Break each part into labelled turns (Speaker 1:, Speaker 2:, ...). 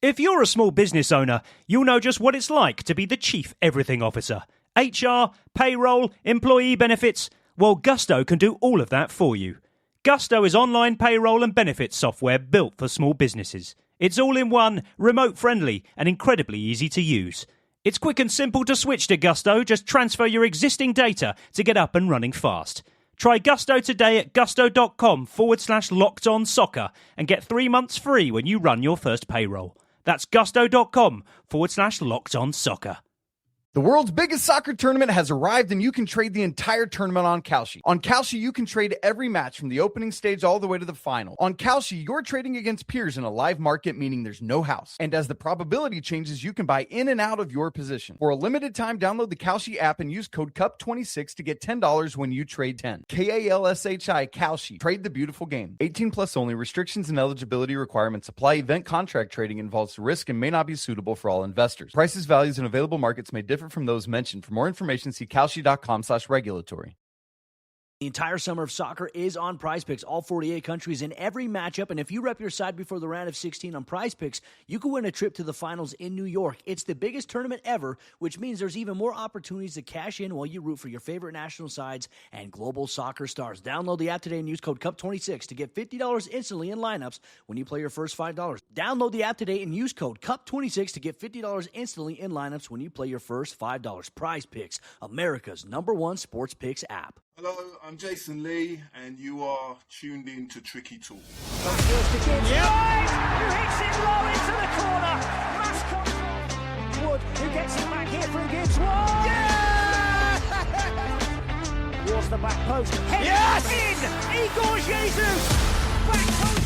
Speaker 1: If you're a small business owner, you'll know just what it's like to be the chief everything officer. HR, payroll, employee benefits. Well, Gusto can do all of that for you. Gusto is online payroll and benefits software built for small businesses. It's all in one, remote friendly, and incredibly easy to use. It's quick and simple to switch to Gusto. Just transfer your existing data to get up and running fast. Try Gusto today at gusto.com/lockedonsoccer and get 3 months free when you run your first payroll. That's gusto.com/lockedonsoccer.
Speaker 2: The world's biggest soccer tournament has arrived, and you can trade the entire tournament on Kalshi. On Kalshi, you can trade every match from the opening stage all the way to the final. On Kalshi, you're trading against peers in a live market, meaning there's no house. And as the probability changes, you can buy in and out of your position. For a limited time, download the Kalshi app and use code CUP26 to get $10 when you trade 10. KALSHI, Kalshi. Trade the beautiful game. 18 plus only. Restrictions and eligibility requirements apply. Event contract trading involves risk and may not be suitable for all investors. Prices, values, and available markets may differ from those mentioned. For more information, see kalshi.com/regulatory.
Speaker 3: The entire summer of soccer is on PrizePicks, all 48 countries in every matchup. And if you rep your side before the round of 16 on PrizePicks, you can win a trip to the finals in New York. It's the biggest tournament ever, which means there's even more opportunities to cash in while you root for your favorite national sides and global soccer stars. Download the app today and use code CUP26 to get $50 instantly in lineups when you play your first $5. Download the app today and use code CUP26 to get $50 instantly in lineups when you play your first $5. PrizePicks, America's #1 sports picks app.
Speaker 4: Hello, I'm Jason Lee, and you are tuned in to Tricky Talk.
Speaker 5: Who hits it low into the corner. Mass control. Wood, who gets it back here through Gibbs. Yeah! Towards the back post. Yes! In! Igor Jesus! Back post.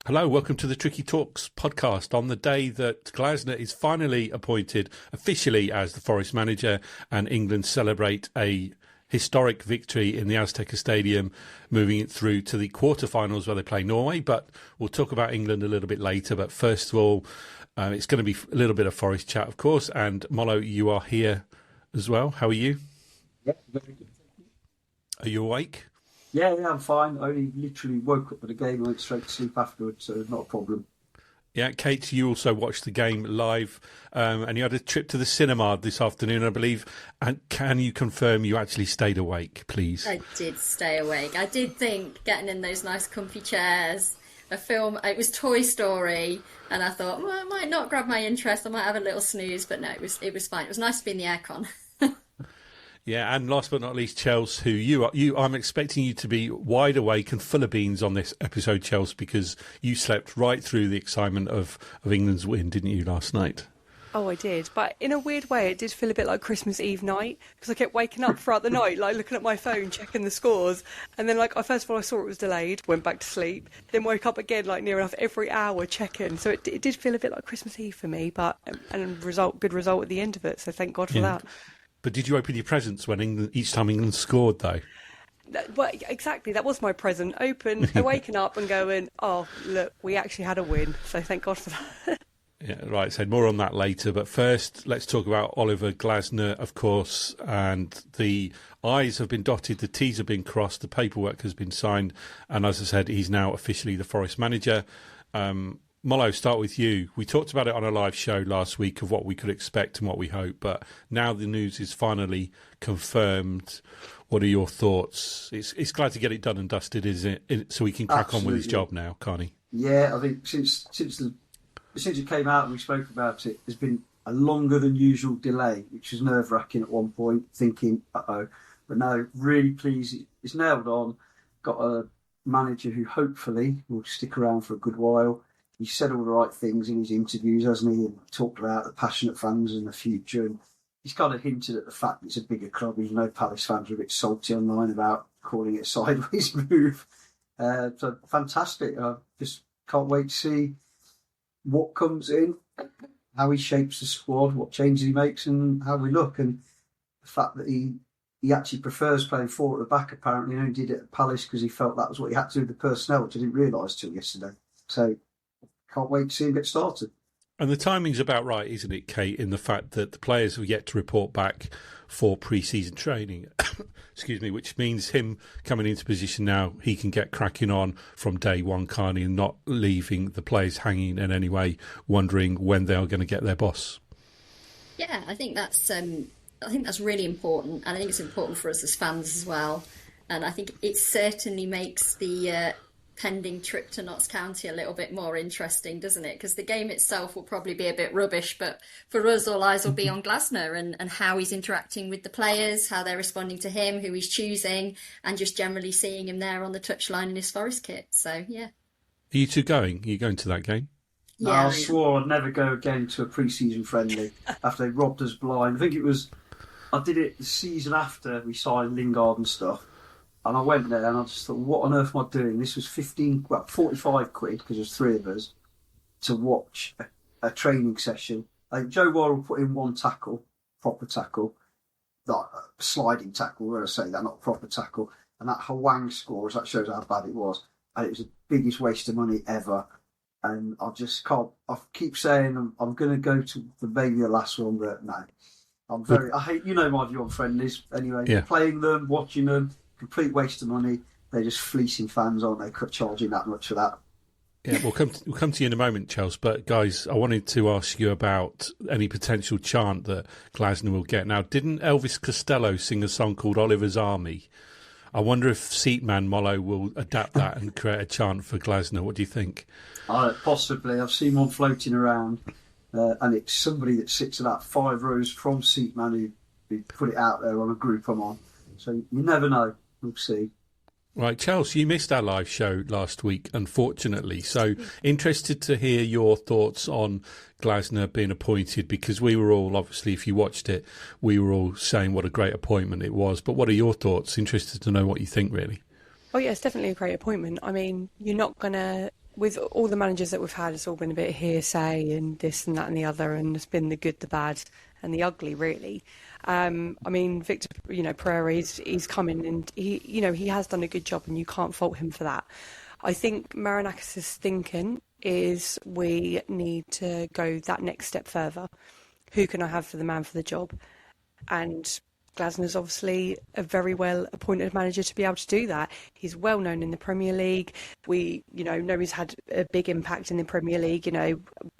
Speaker 6: Hello, welcome to the Tricky Talks podcast on the day that Glasner is finally appointed officially as the Forest manager and England celebrate a historic victory in the Azteca Stadium, moving it through to the quarterfinals where they play Norway. But we'll talk about England a little bit later. But first of all, it's going to be a little bit of Forest chat, of course. And Molo, you are here as well. How are you?
Speaker 7: Yeah, very good.
Speaker 6: Are you awake?
Speaker 7: Yeah, I'm fine. I only literally woke up for the game and went straight to sleep afterwards, so not a problem.
Speaker 6: Yeah, Kate, you also watched the game live, and you had a trip to the cinema this afternoon, I believe. And can you confirm you actually stayed awake, please?
Speaker 8: I did stay awake. I did think getting in those nice comfy chairs, a film, it was Toy Story, and I thought, well, it might not grab my interest, I might have a little snooze, but no, it was fine. It was nice to be in the aircon.
Speaker 6: Yeah, and last but not least, Chels, who I'm expecting you to be wide awake and full of beans on this episode, Chels, because you slept right through the excitement of England's win, didn't you, last night?
Speaker 9: Oh, I did. But in a weird way, it did feel a bit like Christmas Eve night, because I kept waking up throughout the night, like looking at my phone, checking the scores. And then, first of all, I saw it was delayed, went back to sleep, then woke up again, near enough every hour checking. So it did feel a bit like Christmas Eve for me, but good result at the end of it. So thank God for that.
Speaker 6: But did you open your presents when each time England scored, though?
Speaker 9: Well, exactly. That was my present. Waking up and going, oh, look, we actually had a win. So thank God for that.
Speaker 6: Yeah, right. So more on that later. But first, let's talk about Oliver Glasner, of course. And the I's have been dotted, the T's have been crossed, the paperwork has been signed. And as I said, he's now officially the Forest manager. Molo, start with you. We talked about it on a live show last week of what we could expect and what we hope, but now the news is finally confirmed. What are your thoughts? It's glad to get it done and dusted, isn't it? So he can crack on with his job now, can't he?
Speaker 7: Yeah, I think since it came out and we spoke about it, there's been a longer than usual delay, which was nerve-wracking at one point, thinking, uh-oh. But no, really pleased. It's nailed on. Got a manager who hopefully will stick around for a good while. He said all the right things in his interviews, hasn't he? And talked about the passionate fans and the future. And he's kind of hinted at the fact that it's a bigger club. Even though Palace fans are a bit salty online about calling it a sideways move. So fantastic. I just can't wait to see what comes in, how he shapes the squad, what changes he makes, and how we look. And the fact that he actually prefers playing four at the back, apparently. He only did it at Palace because he felt that was what he had to do with the personnel, which I didn't realise till yesterday. So can't wait to see him get started.
Speaker 6: And the timing's about right, isn't it, Kate, in the fact that the players have yet to report back for pre-season training, excuse me, which means him coming into position now, he can get cracking on from day one, can't he, and not leaving the players hanging in any way, wondering when they are going to get their boss.
Speaker 8: Yeah, I think that's really important, and I think it's important for us as fans as well. And I think it certainly makes the pending trip to Notts County a little bit more interesting, doesn't it? Because the game itself will probably be a bit rubbish, but for us, all eyes will be on Glasner and how he's interacting with the players, how they're responding to him, who he's choosing, and just generally seeing him there on the touchline in his Forest kit. So, yeah.
Speaker 6: Are you two going? Are you going to that game?
Speaker 8: Yeah,
Speaker 7: I swore I'd never go again to a pre-season friendly after they robbed us blind. I did it the season after we signed Lingard and stuff. And I went there and I just thought, what on earth am I doing? This was 45 quid, because there's three of us, to watch a training session. Joe Worrell put in one tackle, proper tackle, not a sliding tackle, where I say that, not proper tackle. And that Hwang scores, that shows how bad it was. And it was the biggest waste of money ever. And I just can't, I keep saying I'm going to go to maybe the last one, but no. I hate, my view on friendlies anyway.
Speaker 6: Yeah.
Speaker 7: Playing them, watching them, complete waste of money. They're just fleecing fans, aren't they? Charging that much for that.
Speaker 6: Yeah, we'll come to you in a moment, Chelsea. But guys, I wanted to ask you about any potential chant that Glasner will get. Now, didn't Elvis Costello sing a song called Oliver's Army? I wonder if Seatman Mollo will adapt that and create a chant for Glasner. What do you think?
Speaker 7: Possibly. I've seen one floating around, and it's somebody that sits about 5 rows from Seatman who put it out there on a group I'm on. So you never know. We'll see.
Speaker 6: Right, Chelsea, you missed our live show last week, unfortunately. So interested to hear your thoughts on Glasner being appointed, because we were all, obviously, if you watched it, we were all saying what a great appointment it was. But what are your thoughts? Interested to know what you think, really.
Speaker 9: Oh, yeah, it's definitely a great appointment. I mean, you're not going to... With all the managers that we've had, it's all been a bit of hearsay and this and that and the other, and it's been the good, the bad and the ugly, really. I mean, Victor, Pereira, he's coming and he has done a good job, and you can't fault him for that. I think Marinakis' thinking is we need to go that next step further. Who can I have for the man for the job? And Glasner's obviously a very well appointed manager to be able to do that. He's well known in the Premier League. We, know he's had a big impact in the Premier League,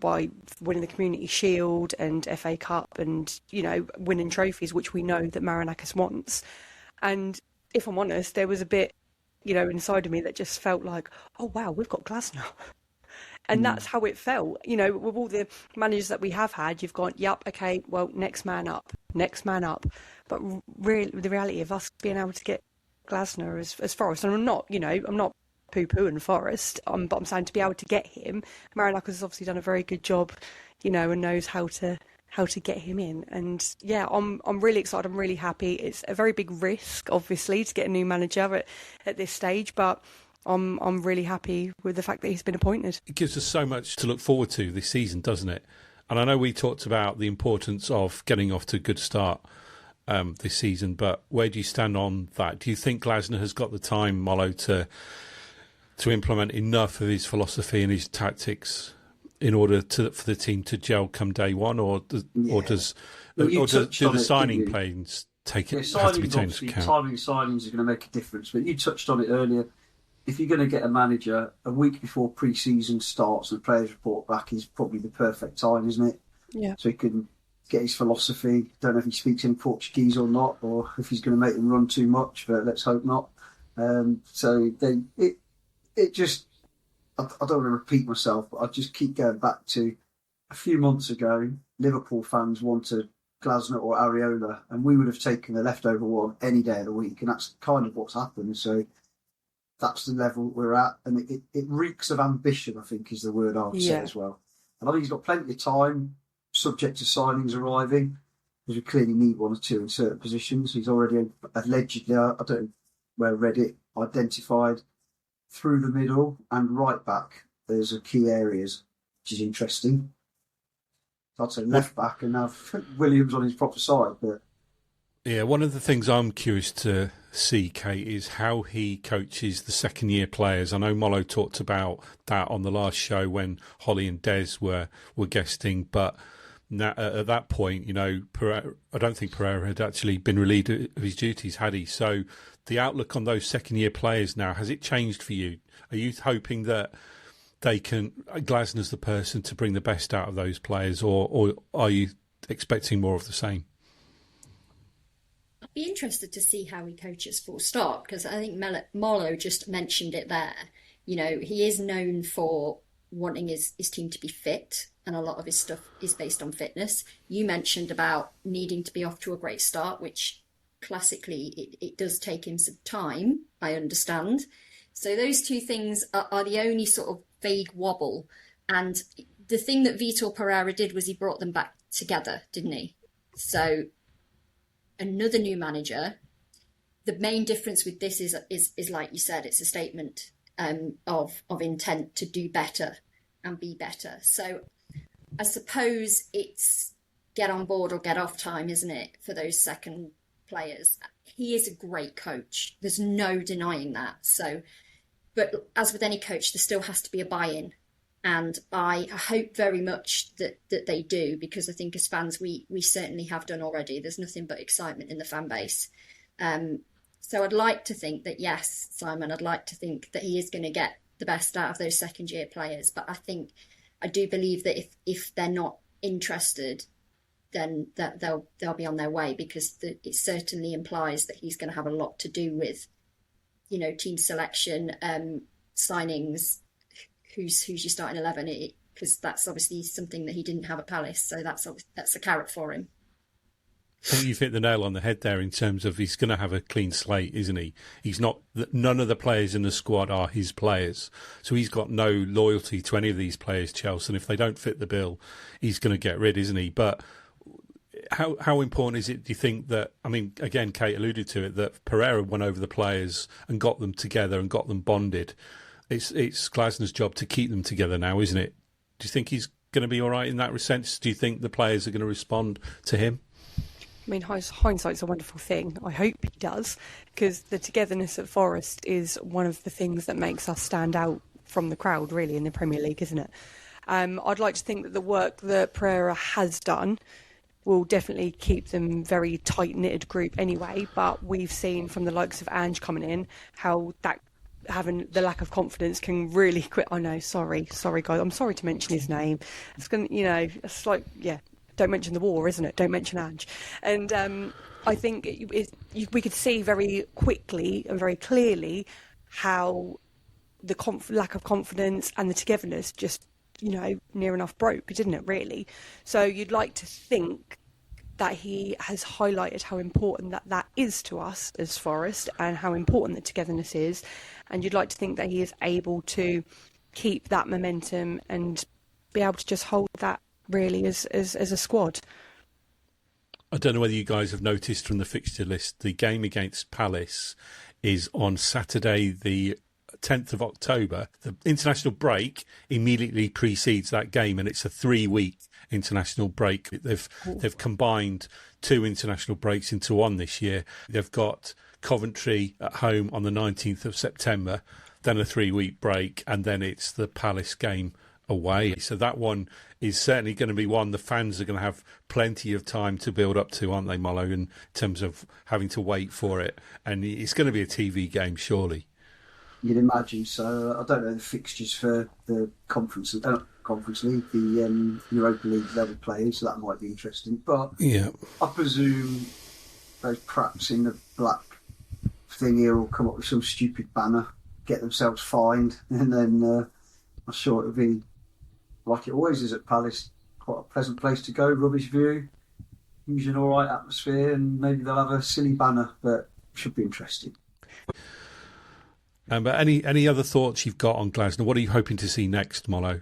Speaker 9: by winning the Community Shield and FA Cup and, winning trophies, which we know that Marinakis wants. And if I'm honest, there was a bit, inside of me that just felt like, oh, wow, we've got Glasner. And that's how it felt. With all the managers that we have had, you've gone, yep, okay, well, next man up. But really, the reality of us being able to get Glasner as Forest, and I'm not poo-pooing Forest, but I'm saying to be able to get him, Marinakis has obviously done a very good job, and knows how to get him in. And yeah, I'm really excited. I'm really happy. It's a very big risk, obviously, to get a new manager at this stage, but I'm really happy with the fact that he's been appointed.
Speaker 6: It gives us so much to look forward to this season, doesn't it? And I know we talked about the importance of getting off to a good start this season, but where do you stand on that? Do you think Glasner has got the time, Mollo, to implement enough of his philosophy and his tactics in order for the team to gel come day one, or do the signing plans have to be taken into account?
Speaker 7: Timing signings is going to make a difference, but you touched on it earlier. If you're going to get a manager a week before pre-season starts and the players report back, is probably the perfect time, isn't it?
Speaker 9: Yeah.
Speaker 7: So he can get his philosophy. Don't know if he speaks in Portuguese or not, or if he's going to make them run too much, but let's hope not. It just, I don't want to repeat myself, but I just keep going back to a few months ago, Liverpool fans wanted Glasner or Areola, and we would have taken the leftover one any day of the week, and that's kind of what's happened. So that's the level we're at, and it reeks of ambition, I think, is the word I would say as well. And I think he's got plenty of time, subject to signings arriving, because we clearly need one or two in certain positions. He's already allegedly, I don't know where I read it, identified through the middle and right back. There's a key areas, which is interesting. I'd say left back and have Williams on his proper side, but
Speaker 6: yeah, one of the things I'm curious to see, Kate, is how he coaches the second-year players. I know Mollo talked about that on the last show when Holly and Des were guesting, but at that point, you know, I don't think Pereira had actually been relieved of his duties, had he? So the outlook on those second-year players now, has it changed for you? Are you hoping that Glasner's the person to bring the best out of those players, or are you expecting more of the same?
Speaker 8: I'd be interested to see how he coaches full stop, because I think Mollo just mentioned it there. You know, he is known for wanting his team to be fit, and a lot of his stuff is based on fitness. You mentioned about needing to be off to a great start, which classically it does take him some time, I understand. So those two things are the only sort of vague wobble. And the thing that Vitor Pereira did was he brought them back together, didn't he? So another new manager. The main difference with this is like you said, it's a statement of intent to do better and be better. So I suppose it's get on board or get off time, isn't it, for those second players? He is a great coach. There's no denying that. So, but as with any coach, there still has to be a buy-in. And I hope very much that they do, because I think as fans, we certainly have done already. There's nothing but excitement in the fan base. So I'd like to think that, yes, Simon, I'd like to think that he is going to get the best out of those second-year players. But I do believe that if they're not interested, then that they'll be on their way, because it certainly implies that he's going to have a lot to do with, you know, team selection, signings, who's your starting 11, because that's obviously something that he didn't have at Palace, so that's a carrot for him.
Speaker 6: I think you've hit the nail on the head there in terms of he's going to have a clean slate, isn't he? None of the players in the squad are his players, so he's got no loyalty to any of these players, Chelsea, and if they don't fit the bill, he's going to get rid, isn't he? But how important is it, do you think, that, I mean, again, Kate alluded to it, that Pereira won over the players and got them together and got them bonded. It's Glasner's job to keep them together now, isn't it? Do you think he's going to be all right in that sense? Do you think the players are going to respond to him?
Speaker 9: I mean, hindsight's a wonderful thing. I hope he does, because the togetherness at Forest is one of the things that makes us stand out from the crowd, really, in the Premier League, isn't it? I'd like to think that the work that Pereira has done will definitely keep them very tight-knitted group anyway, but we've seen from the likes of Ange coming in how that having the lack of confidence can really quit. I know, sorry guys, I'm sorry to mention his name. It's going to, you know, it's like, yeah, don't mention the war, isn't it? Don't mention Ange. And I think we could see very quickly and very clearly how the lack of confidence and the togetherness just, you know, near enough broke, didn't it, really? So you'd like to think that he has highlighted how important that is to us as Forest, and how important the togetherness is. And you'd like to think that he is able to keep that momentum and be able to just hold that, really, as a squad.
Speaker 6: I don't know whether you guys have noticed from the fixture list, the game against Palace is on Saturday the 10th of October. The international break immediately precedes that game, and it's a 3-week international break. They've combined 2 international breaks into one this year. They've got Coventry at home on the 19th of September, then a 3-week break, and then it's the Palace game away. So that one is certainly going to be one the fans are going to have plenty of time to build up to, aren't they, Mollo, in terms of having to wait for it. And it's going to be a TV game, surely.
Speaker 7: You'd imagine so. I don't know the fixtures for the Conference League, the Europa League level players, so that might be interesting. But yeah, I presume those praps in the black thing here will come up with some stupid banner, get themselves fined, and then I'm sure it'll be like it always is at Palace, quite a pleasant place to go, rubbish view, usually an alright atmosphere, and maybe they'll have a silly banner, but it should be interesting.
Speaker 6: But any other thoughts you've got on Glasner? What are you hoping to see next, Mollo?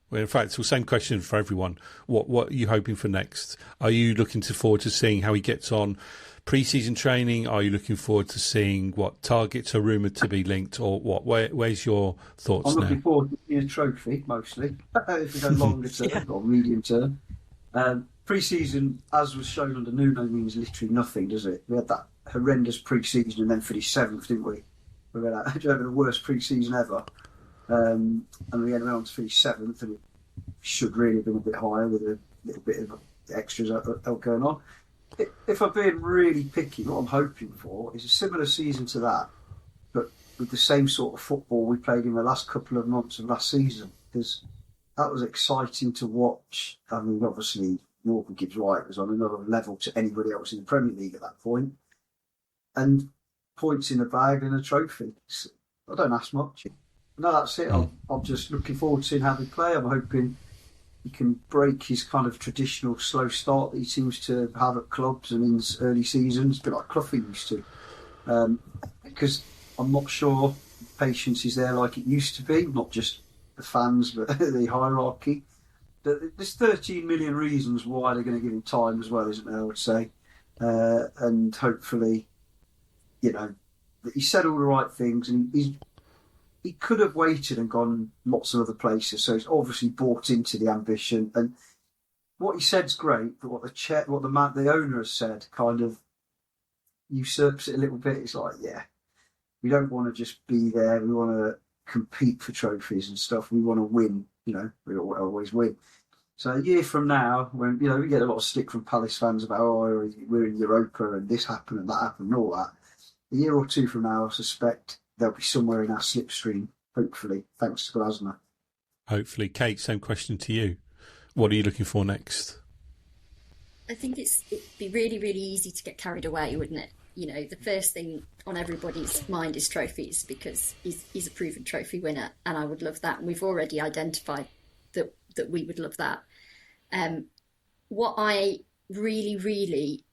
Speaker 6: Well, in fact, it's the same question for everyone. What are you hoping for next? Are you looking forward to seeing how he gets on pre-season training? Are you looking forward to seeing what targets are rumoured to be linked, or what? Where's your thoughts now?
Speaker 7: I'm looking forward to seeing a trophy, mostly, if we go longer term or medium term. Pre-season, as was shown under Nuno, means literally nothing, does it? We had that horrendous pre-season and then finished 7th, didn't we? We had the worst pre-season ever. And we went on to finish 7th, and it should really have been a bit higher with a little bit of extras going on. If I'm being really picky, what I'm hoping for is a similar season to that, but with the same sort of football we played in the last couple of months of last season, because that was exciting to watch. I mean, obviously, Morgan Gibbs White was on another level to anybody else in the Premier League at that point. And points in the bag and a trophy. I don't ask much. No, that's it. I'm just looking forward to seeing how they play. I'm hoping he can break his kind of traditional slow start that he seems to have at clubs and in his early seasons, a bit like Cloughy used to. Because I'm not sure patience is there like it used to be, not just the fans, but the hierarchy. There's 13 million reasons why they're going to give him time as well, isn't there, I would say. And hopefully, you know, he said all the right things, and he could have waited and gone lots of other places. So he's obviously bought into the ambition. And what he said's great, but what the owner has said kind of usurps it a little bit. It's like, yeah, we don't want to just be there. We want to compete for trophies and stuff. We want to win. You know, we always win. So a year from now, when we get a lot of stick from Palace fans about we're in Europa and this happened and that happened and all that. A year or two from now, I suspect they'll be somewhere in our slipstream, hopefully, thanks to Glasner.
Speaker 6: Hopefully. Kate, same question to you. What are you looking for next?
Speaker 8: I think it'd be really, really easy to get carried away, wouldn't it? You know, the first thing on everybody's mind is trophies, because he's a proven trophy winner, and I would love that. And we've already identified that we would love that. What I really, really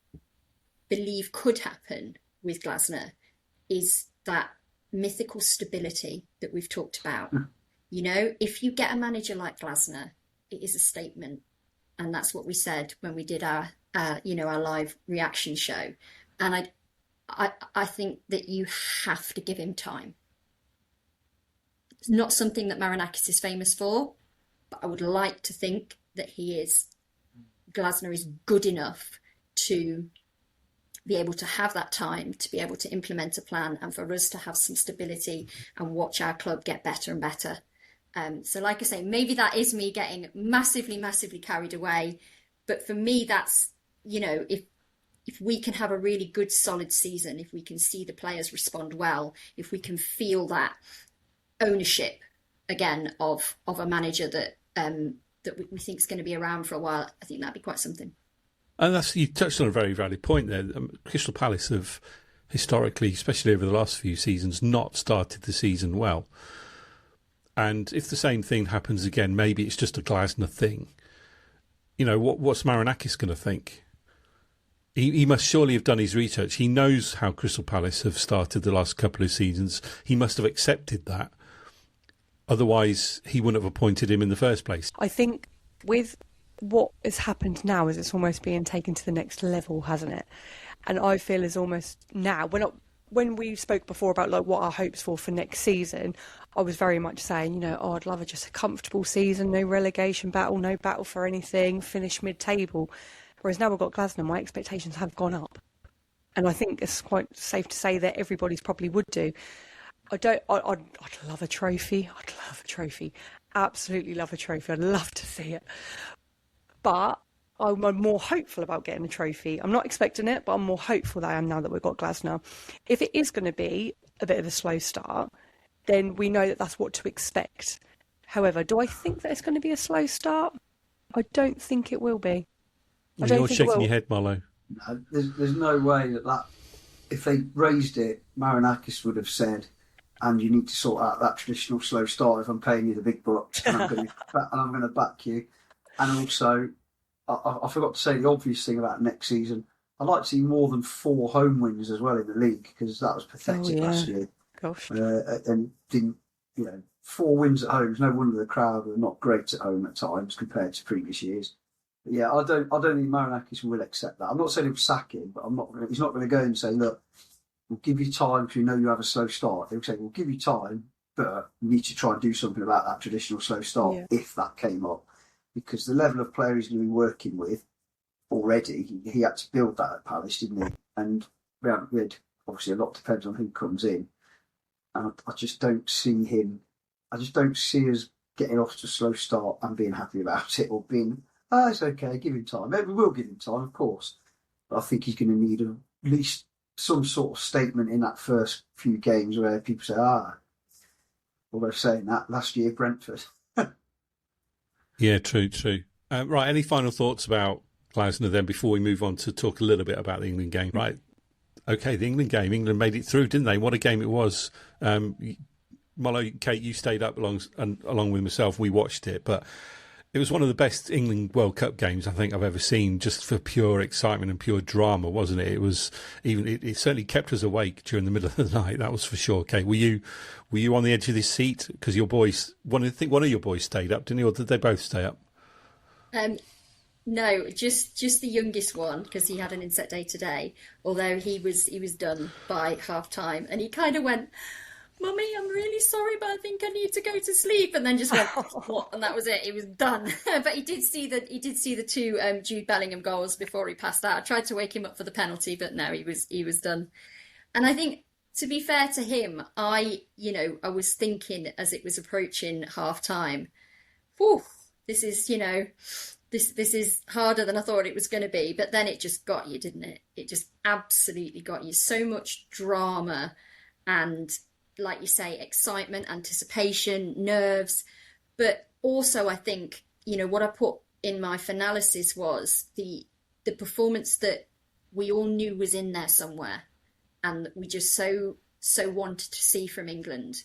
Speaker 8: believe could happen with Glasner is that mythical stability that we've talked about. You know, if you get a manager like Glasner, it is a statement, and that's what we said when we did our live reaction show. And I think that you have to give him time. It's not something that Marinakis is famous for, but I would like to think that Glasner is good enough to be able to have that time, to be able to implement a plan, and for us to have some stability and watch our club get better and better. So like I say, maybe that is me getting massively, massively carried away. But for me, that's, you know, if we can have a really good, solid season, if we can see the players respond well, if we can feel that ownership again of a manager that we think is going to be around for a while, I think that'd be quite something.
Speaker 6: And you touched on a very valid point there. Crystal Palace have historically, especially over the last few seasons, not started the season well. And if the same thing happens again, maybe it's just a Glasner thing. You know, what's Marinakis going to think? He must surely have done his research. He knows how Crystal Palace have started the last couple of seasons. He must have accepted that. Otherwise, he wouldn't have appointed him in the first place.
Speaker 9: I think with what has happened now is it's almost being taken to the next level, hasn't it? And I feel is almost now, when we spoke before about like what our hopes for next season, I was very much saying, you know, I'd love just a comfortable season, no relegation battle, no battle for anything, finish mid-table. Whereas now we've got Glasner, my expectations have gone up. And I think it's quite safe to say that everybody's probably would do. I'd love a trophy. I'd love a trophy. Absolutely love a trophy. I'd love to see it. But I'm more hopeful about getting a trophy. I'm not expecting it, but I'm more hopeful than I am now that we've got Glasner. If it is going to be a bit of a slow start, then we know that that's what to expect. However, do I think that it's going to be a slow start? I don't think it will be.
Speaker 6: You're shaking your head, Marlo.
Speaker 7: No, there's no way that if they raised it, Marinakis would have said, and you need to sort out that traditional slow start if I'm paying you the big bucks, and I'm going to back you. And also, I forgot to say the obvious thing about next season. I'd like to see more than 4 home wins as well in the league, because that was pathetic last year.
Speaker 9: Gosh.
Speaker 7: And didn't, 4 wins at home. It's no wonder the crowd were not great at home at times compared to previous years. But yeah, I don't think Marinakis will accept that. I'm not saying he'll sack him, but he's not going to go and say, look, we'll give you time because we know you have a slow start. He'll say, we'll give you time, but we need to try and do something about that traditional slow start if that came up. Because the level of player he's going to be working with already, he had to build that at Palace, didn't he? And we had obviously a lot depends on who comes in, and I just don't see him. I just don't see us getting off to a slow start and being happy about it, or being, it's okay, give him time. Maybe we will give him time, of course, but I think he's going to need at least some sort of statement in that first few games where people say, although saying that, last year Brentford.
Speaker 6: Yeah, true. Right, any final thoughts about Glasner then before we move on to talk a little bit about the England game? Right, okay, the England game. England made it through, didn't they? What a game it was. Mollo, Kate, you stayed up along with myself. We watched it, but it was one of the best England World Cup games I think I've ever seen, just for pure excitement and pure drama, wasn't it? It was it certainly kept us awake during the middle of the night. That was for sure. Kate, were you on the edge of this seat because your boys? One of your boys stayed up, didn't he, or did they both stay up?
Speaker 8: No, just the youngest one, because he had an inset day today. Although he was done by half time, and he kind of went, "Mummy, I'm really sorry, but I think I need to go to sleep," and then just went, "What?" And that was it. He was done. But he did see the two Jude Bellingham goals before he passed out. I tried to wake him up for the penalty, but no, he was done. And I think, to be fair to him, I was thinking as it was approaching half time, "Whew, this is This is harder than I thought it was going to be." But then it just got you, didn't it? It just absolutely got you. So much drama and, like you say, excitement, anticipation, nerves. But also, I think, what I put in my finalysis was the performance that we all knew was in there somewhere, and we just so wanted to see from England.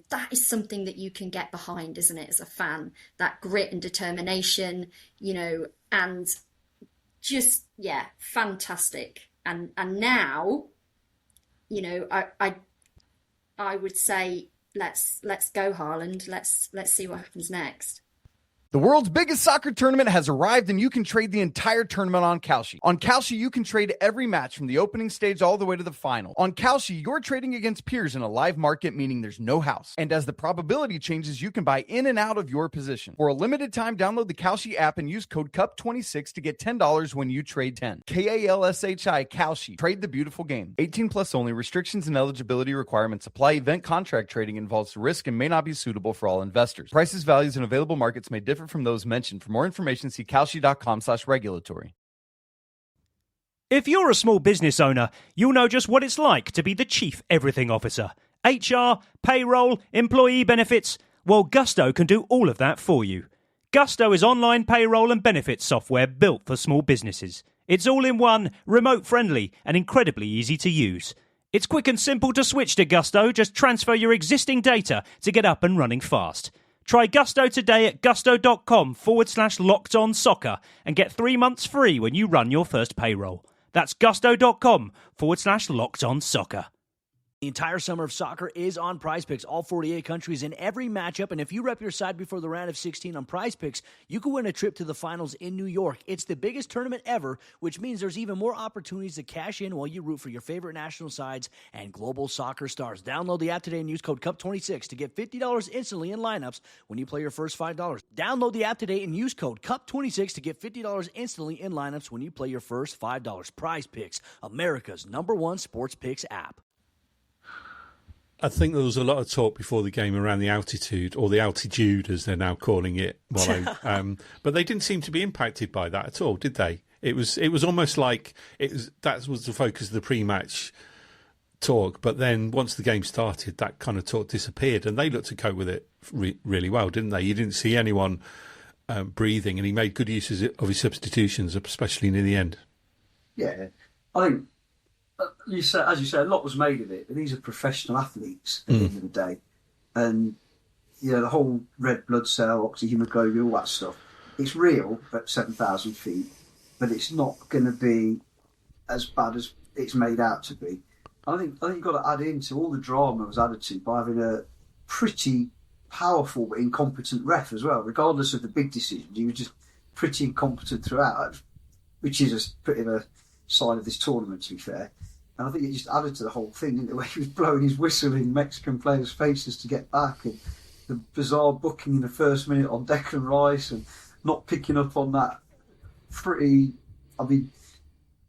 Speaker 8: That is something that you can get behind, isn't it, as a fan? That grit and determination, and just, fantastic. And now, I would say, let's go, Haaland. Let's see what happens next.
Speaker 2: The world's biggest soccer tournament has arrived, and you can trade the entire tournament on Kalshi. On Kalshi, you can trade every match from the opening stage all the way to the final. On Kalshi, you're trading against peers in a live market, meaning there's no house. And as the probability changes, you can buy in and out of your position. For a limited time, download the Kalshi app and use code CUP26 to get $10 when you trade 10. Kalshi, Kalshi. Trade the beautiful game. 18 plus only. Restrictions and eligibility requirements apply. Event contract trading involves risk and may not be suitable for all investors. Prices, values, and available markets may differ from those mentioned. For more information, see kalshi.com/regulatory.
Speaker 1: If you're a small business owner, you'll know just what it's like to be the chief everything officer. HR, payroll, employee benefits. Well, Gusto can do all of that for you. Gusto is online payroll and benefits software built for small businesses. It's all in one, remote friendly, and incredibly easy to use. It's quick and simple to switch to Gusto. Just transfer your existing data to get up and running fast. Try Gusto today at gusto.com/lockedonsoccer and get 3 months free when you run your first payroll. That's gusto.com/lockedonsoccer.
Speaker 3: The entire summer of soccer is on PrizePicks, all 48 countries in every matchup. And if you rep your side before the round of 16 on PrizePicks, you could win a trip to the finals in New York. It's the biggest tournament ever, which means there's even more opportunities to cash in while you root for your favorite national sides and global soccer stars. Download the app today and use code CUP26 to get $50 instantly in lineups when you play your first $5. Download the app today and use code CUP26 to get $50 instantly in lineups when you play your first $5. PrizePicks, America's #1 sports picks app.
Speaker 6: I think there was a lot of talk before the game around the altitude, or the altitude as they're now calling it. But they didn't seem to be impacted by that at all, did they? It was almost like that was the focus of the pre-match talk. But then once the game started, that kind of talk disappeared, and they looked to cope with it really well, didn't they? You didn't see anyone breathing, and he made good use of his substitutions, especially near the end.
Speaker 7: Yeah, I think. As you say, a lot was made of it, but these are professional athletes at the end of the day. And, the whole red blood cell, oxyhemoglobin, all that stuff, it's real at 7,000 feet, but it's not going to be as bad as it's made out to be. I think you've got to add into all the drama was added to by having a pretty powerful but incompetent ref as well. Regardless of the big decisions, he was just pretty incompetent throughout, which is a bit of a sign of this tournament, to be fair. And I think it just added to the whole thing, didn't it? Where he was blowing his whistle in Mexican players' faces to get back, and the bizarre booking in the first minute on Declan Rice, and not picking up on that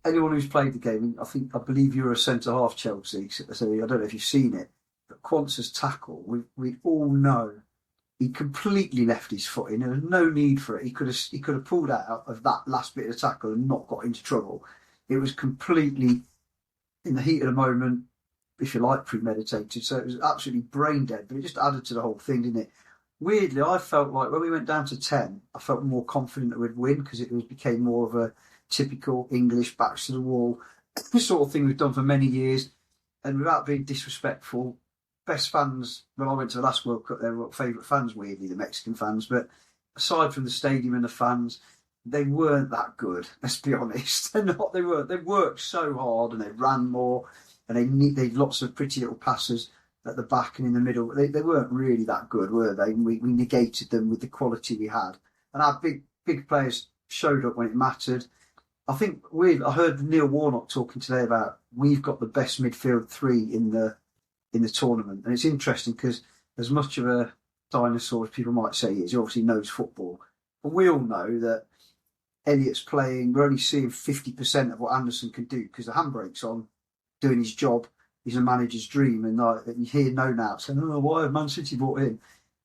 Speaker 7: anyone who's played the game, I believe you're a centre half, Chelsea. So I don't know if you've seen it, but Quanza's tackle, we all know he completely left his foot in. There was no need for it. He could have pulled out of that last bit of the tackle and not got into trouble. It was completely in the heat of the moment, if you like, premeditated. So it was absolutely brain dead, but it just added to the whole thing, didn't it? Weirdly, I felt like when we went down to 10, I felt more confident that we'd win because it became more of a typical English backs to the wall sort of thing we've done for many years. And without being disrespectful, best fans, when I went to the last World Cup, they were favourite fans, weirdly, the Mexican fans. But aside from the stadium and the fans, they weren't that good, let's be honest. They're not, they weren't. They worked so hard and they ran more and they lots of pretty little passes at the back and in the middle. They weren't really that good, were they? And we negated them with the quality we had. And our big players showed up when it mattered. I think I heard Neil Warnock talking today about we've got the best midfield three in the tournament. And it's interesting because as much of a dinosaur as people might say he is, he obviously knows football. But we all know that Elliott's playing, we're only seeing 50% of what Anderson can do because the handbrake's on, doing his job. He's a manager's dream. And you hear no now saying, oh, why have Man City brought him?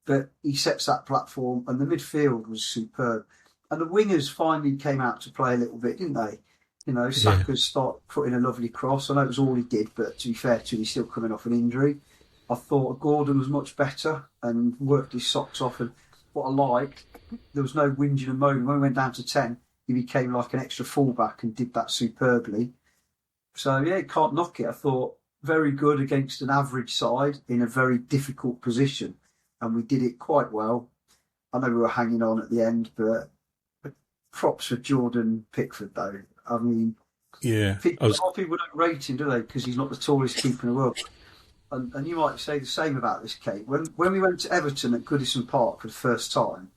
Speaker 7: But he sets that platform and the midfield was superb. And the wingers finally came out to play a little bit, didn't they? You know, Saka's start putting a lovely cross. I know it was all he did, but to be fair to him, he's still coming off an injury. I thought Gordon was much better and worked his socks off. And what I liked, there was no whinging and moaning. When we went down to 10, he became like an extra fullback and did that superbly. So, yeah, can't knock it. I thought very good against an average side in a very difficult position. And we did it quite well. I know we were hanging on at the end, but props for Jordan Pickford, though. I mean,
Speaker 6: yeah,
Speaker 7: a lot of people don't rate him, do they? Because he's not the tallest keeper in the world. And you might say the same about this, Kate. When we went to Everton at Goodison Park for the first time,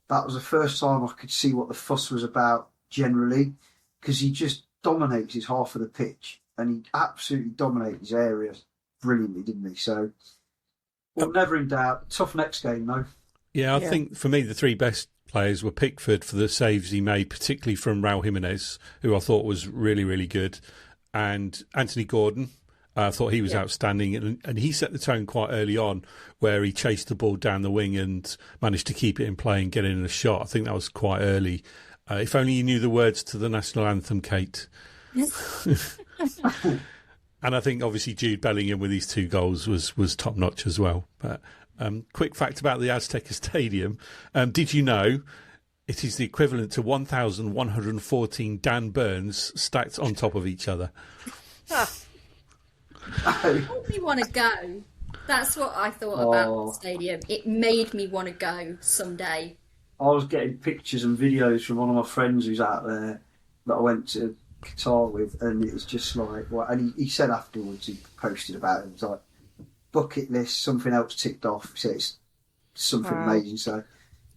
Speaker 7: that was the first time I could see what the fuss was about generally, because he just dominates his half of the pitch, and he absolutely dominated his areas brilliantly, didn't he? So, well, never in doubt. Tough next game, though.
Speaker 6: Yeah, I think for me the three best players were Pickford for the saves he made, particularly from Raul Jimenez, who I thought was really, really good, and Anthony Gordon. I thought he was outstanding, and he set the tone quite early on where he chased the ball down the wing and managed to keep it in play and get in a shot. I think that was quite early. If only you knew the words to the national anthem, Kate. And I think obviously Jude Bellingham with his 2 goals was top notch as well. But quick fact about the Azteca Stadium. Did you know it is the equivalent to 1,114 Dan Burns stacked on top of each other?
Speaker 8: It made me want to go. That's what I thought about the stadium. It made me want to go someday.
Speaker 7: I was getting pictures and videos from one of my friends who's out there that I went to Qatar with, and it was just like, and he said afterwards, he posted about it, it was like, bucket list, something else ticked off. He said it's something amazing. So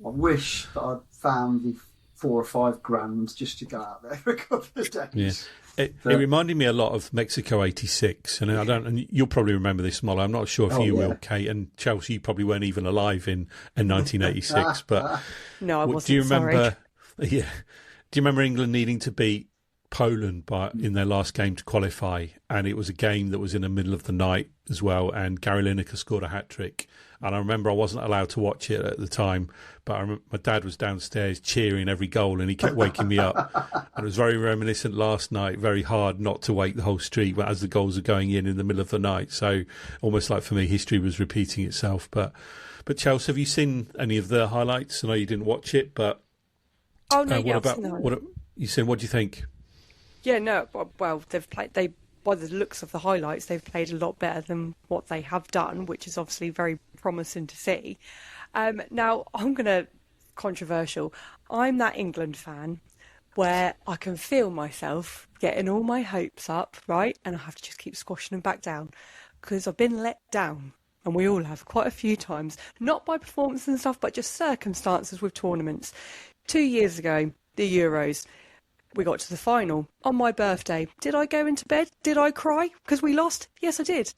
Speaker 7: I wish that I'd found the 4 or 5 grand just to go out there for a couple of days.
Speaker 6: Yeah. It reminded me a lot of Mexico '86, and you'll probably remember this, Molly. I'm not sure if you will, Kate, and Chelsea. You probably weren't even alive in 1986. But
Speaker 9: no, I wasn't.
Speaker 6: Do you remember?
Speaker 9: Sorry.
Speaker 6: Yeah. Do you remember England needing to beat Poland in their last game to qualify? And it was a game that was in the middle of the night as well. And Gary Lineker scored a hat trick. And I remember I wasn't allowed to watch it at the time, but I remember my dad was downstairs cheering every goal, and he kept waking me up. And it was very reminiscent last night, very hard not to wake the whole street as the goals are going in the middle of the night. So almost like for me, history was repeating itself. But Chelsea, have you seen any of the highlights? I know you didn't watch it, but
Speaker 9: what do
Speaker 6: you think?
Speaker 9: Yeah, no. Well, they've played. By the looks of the highlights, they've played a lot better than what they have done, which is obviously very promising to see. Now, I'm going to controversial. I'm that England fan where I can feel myself getting all my hopes up, right? And I have to just keep squashing them back down because I've been let down. And we all have quite a few times, not by performance and stuff, but just circumstances with tournaments. 2 years ago, the Euros, we got to the final on my birthday. Did I go into bed? Did I cry because we lost? Yes, I did.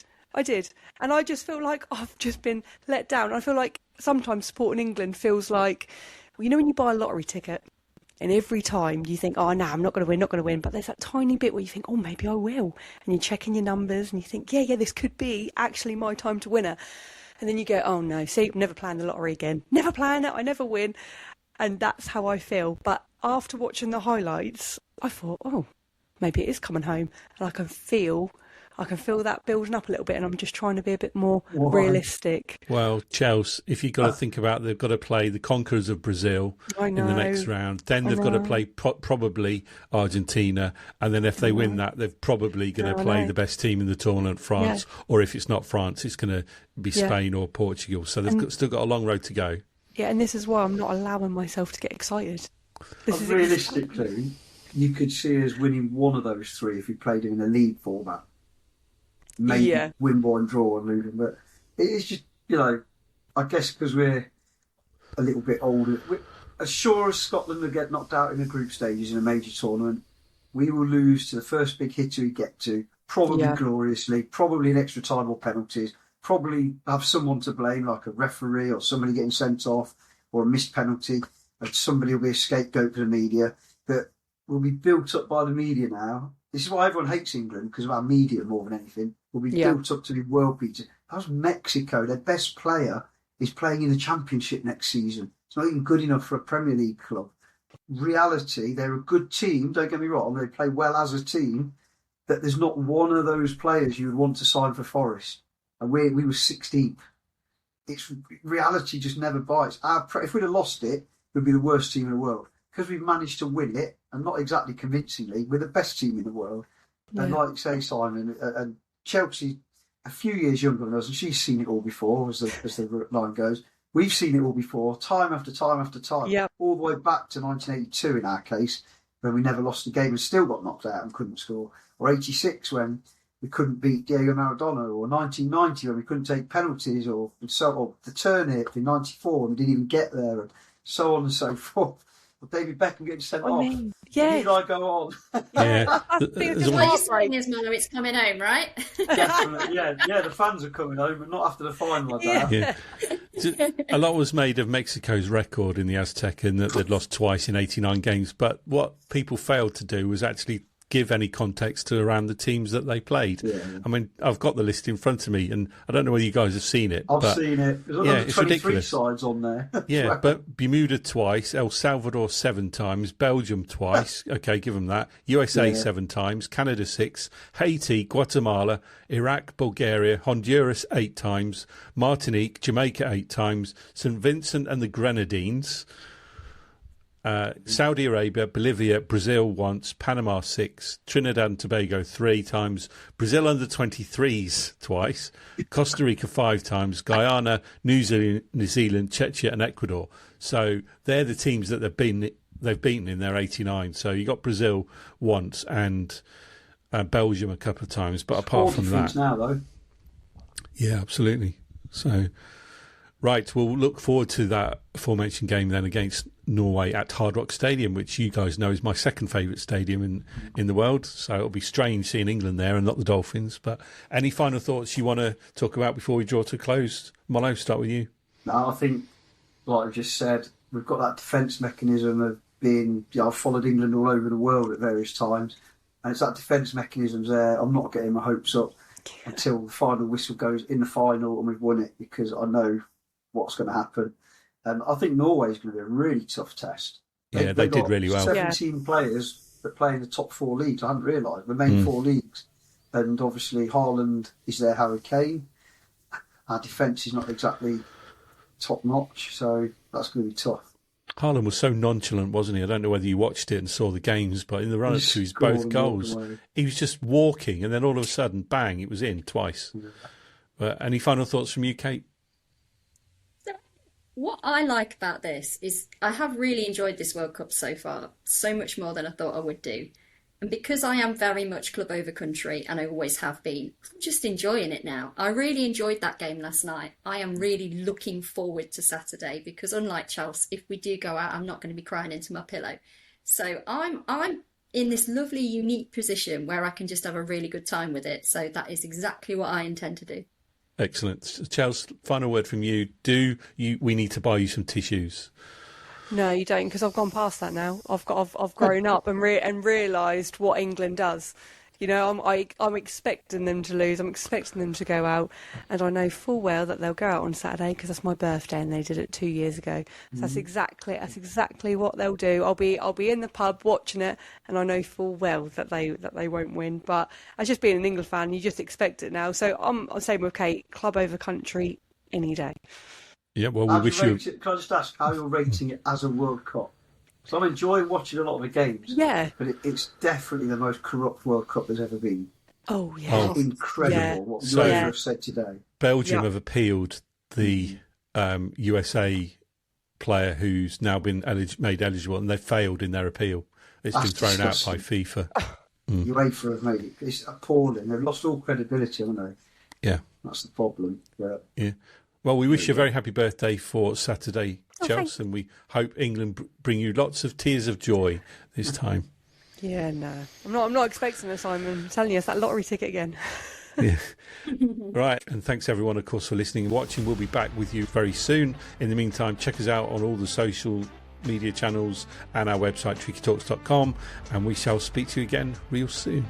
Speaker 9: And I just feel like I've just been let down. I feel like sometimes supporting England feels like, when you buy a lottery ticket And every time you think, oh, no, I'm not going to win. But there's that tiny bit where you think, oh, maybe I will. And you're checking your numbers and you think, yeah, this could be actually my time to win it. And then you go, oh, no, see, never playing the lottery again. Never playing it. I never win. And that's how I feel. But after watching the highlights, I thought, oh, maybe it is coming home. And I can feel that building up a little bit, and I'm just trying to be a bit more realistic.
Speaker 6: Well, Chelsea, if you've got to think about, they've got to play the conquerors of Brazil in the next round. Then they've got to play probably Argentina, and then if they win that, they're probably going to play the best team in the tournament, France. Or if it's not France, it's going to be Spain or Portugal. So they've still got a long road to go.
Speaker 9: Yeah, and this is why I'm not allowing myself to get excited.
Speaker 7: Realistically, you could see us winning one of those three if we played in a league format. Maybe win one, draw and lose. But it's just, I guess because we're a little bit older, as sure as Scotland will get knocked out in the group stages in a major tournament, we will lose to the first big hitter we get to, probably gloriously, probably in extra time or penalties, probably have someone to blame, like a referee or somebody getting sent off or a missed penalty, and somebody will be a scapegoat for the media. But we'll be built up by the media now. This is why everyone hates England, because of our media more than anything. We'll be built up to be world beaters. How's Mexico? Their best player is playing in the Championship next season. It's not even good enough for a Premier League club. Reality, they're a good team, don't get me wrong, they play well as a team, that there's not one of those players you would want to sign for Forest. And we were 16th. It's reality just never bites. If we'd have lost it, we'd be the worst team in the world. Because we've managed to win it, and not exactly convincingly, we're the best team in the world. And like you say, Simon, and Chelsea, a few years younger than us, and she's seen it all before, as the line goes. We've seen it all before, time after time after time, all the way back to 1982 in our case, when we never lost a game and still got knocked out and couldn't score, or 86 when we couldn't beat Diego Maradona, or 1990 when we couldn't take penalties, or the turnip in 94 and we didn't even get there, and so on and so forth. David Beckham getting sent off. Need I go on?
Speaker 8: Yeah. What you're saying is, Mother, it's coming home, right?
Speaker 7: Definitely, yeah. The fans are coming home, but not after the final.
Speaker 6: A lot was made of Mexico's record in the Azteca, and that they'd lost twice in 89 games. But what people failed to do was actually give any context to around the teams that they played. Yeah. I mean, I've got the list in front of me, and I don't know whether you guys have seen it.
Speaker 7: I've seen it. There's
Speaker 6: it's ridiculous.
Speaker 7: Sides on there.
Speaker 6: Yeah, but Bermuda twice, El Salvador 7 times, Belgium twice. Okay, give them that. USA 7 times, Canada 6, Haiti, Guatemala, Iraq, Bulgaria, Honduras 8 times, Martinique, Jamaica 8 times, St. Vincent and the Grenadines, Saudi Arabia, Bolivia, Brazil once, Panama 6, Trinidad and Tobago 3 times, Brazil under 23s twice, Costa Rica 5 times, Guyana, New Zealand, Czechia and Ecuador. So they're the teams that they've beaten in their 89. So you got Brazil once and Belgium a couple of times, but apart from that,
Speaker 7: now though.
Speaker 6: Yeah, absolutely. So. Right, we'll look forward to that aforementioned game then against Norway at Hard Rock Stadium, which you guys know is my second favourite stadium in the world. So it'll be strange seeing England there and not the Dolphins. But any final thoughts you want to talk about before we draw to a close? Mono, start with you.
Speaker 7: No, I think, like I've just said, we've got that defence mechanism of being, I've followed England all over the world at various times. And it's that defence mechanism's there. I'm not getting my hopes up until the final whistle goes in the final and we've won it, because I know what's going to happen. And I think Norway's going to be a really tough test.
Speaker 6: They did really well.
Speaker 7: 17 players that play in the top 4 leagues. I hadn't realised. The main 4 leagues. And obviously Haaland is there, Harry Kane. Our defence is not exactly top notch, so that's going to be tough.
Speaker 6: Haaland was so nonchalant, wasn't he? I don't know whether you watched it and saw the games, but in the run-up to his both goals, he was just walking, and then all of a sudden, bang, it was in twice. Yeah. But any final thoughts from you, Kate?
Speaker 8: What I like about this is I have really enjoyed this World Cup so far, so much more than I thought I would do. And because I am very much club over country, and I always have been, I'm just enjoying it now. I really enjoyed that game last night. I am really looking forward to Saturday, because unlike Chelsea, if we do go out, I'm not going to be crying into my pillow. So I'm in this lovely, unique position where I can just have a really good time with it. So that is exactly what I intend to do.
Speaker 6: Excellent. Chelsea, final word from you. We need to buy you some tissues?
Speaker 9: No, you don't, because I've gone past that now. I've grown up and realised what England does. You know, I'm expecting them to lose. I'm expecting them to go out, and I know full well that they'll go out on Saturday because that's my birthday, and they did it 2 years ago. So that's exactly what they'll do. I'll be in the pub watching it, and I know full well that they won't win. But as just being an England fan, you just expect it now. So I'm same with Kate. Club over country any day.
Speaker 6: Yeah, well, we wish you.
Speaker 7: Can I just ask how you're rating it as a World Cup? So I'm enjoying watching a lot of the games.
Speaker 9: Yeah.
Speaker 7: But it's definitely the most corrupt World Cup there's ever been.
Speaker 9: Oh, yeah.
Speaker 7: It's incredible what UEFA have said today.
Speaker 6: Belgium have appealed the USA player who's now been made eligible, and they've failed in their appeal. It's been thrown out by FIFA.
Speaker 7: UEFA have made it. It's appalling. They've lost all credibility, haven't they?
Speaker 6: Yeah.
Speaker 7: That's the problem.
Speaker 6: Yeah. Well, we wish you a very happy birthday for Saturday, Chelsea, and we hope England bring you lots of tears of joy this time.
Speaker 9: Yeah, no. I'm not expecting it, Simon. I'm telling you, it's that lottery ticket again.
Speaker 6: Yeah. Right, and thanks everyone, of course, for listening and watching. We'll be back with you very soon. In the meantime, check us out on all the social media channels and our website, trickytalks.com, and we shall speak to you again real soon.